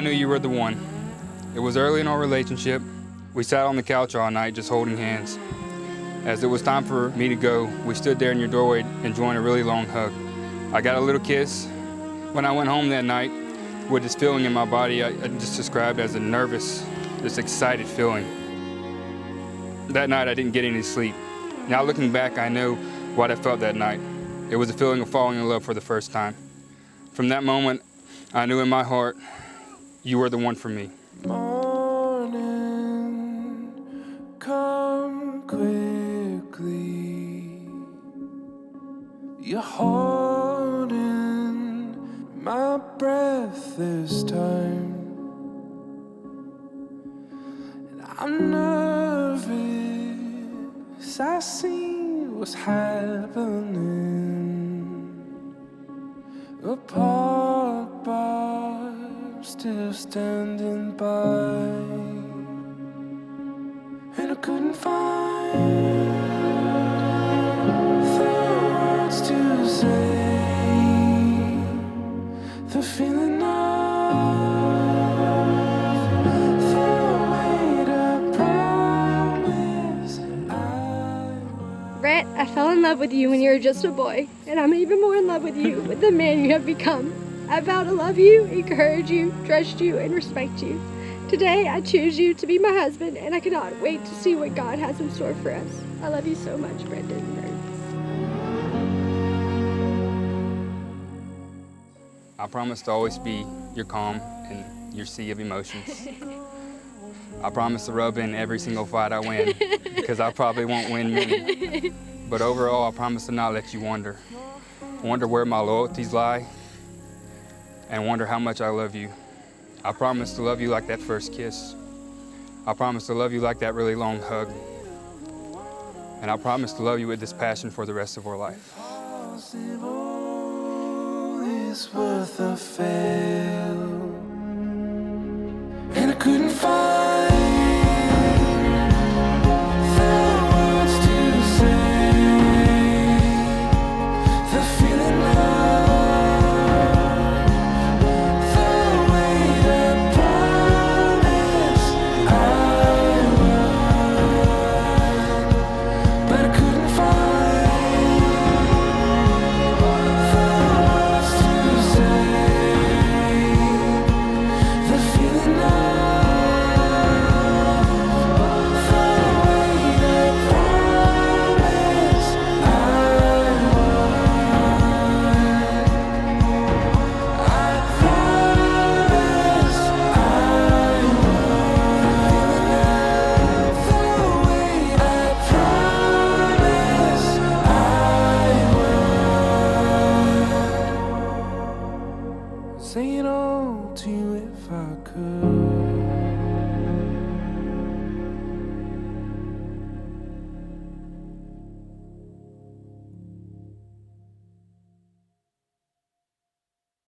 knew you were the one. It was early in our relationship. We sat on the couch all night just holding hands. As it was time for me to go, we stood there in your doorway enjoying a really long hug. I got a little kiss. When I went home that night, with this feeling in my body I just described as a nervous, this excited feeling. That night I didn't get any sleep. Now looking back, I know what I felt that night. It was a feeling of falling in love for the first time. From that moment, I knew in my heart, you were the one for me. Morning, come quickly. You're holding my breath this time. And I'm nervous, I see what's happening. Apart, but still standing by. And I couldn't find the words to say the feeling of the weight I promised I would. Brett, I fell in love with you when you were just a boy, and I'm even more in love with you with the man you have become. I vow to love you, encourage you, trust you, and respect you. Today, I choose you to be my husband, and I cannot wait to see what God has in store for us. I love you so much, Brendan. I promise to always be your calm and your sea of emotions. I promise to rub in every single fight I win, because I probably won't win many. But overall, I promise to not let you wonder. Wonder where my loyalties lie, and wonder how much I love you. I promise to love you like that first kiss. I promise to love you like that really long hug. And I promise to love you with this passion for the rest of our life. It's worth a fail. And I couldn't find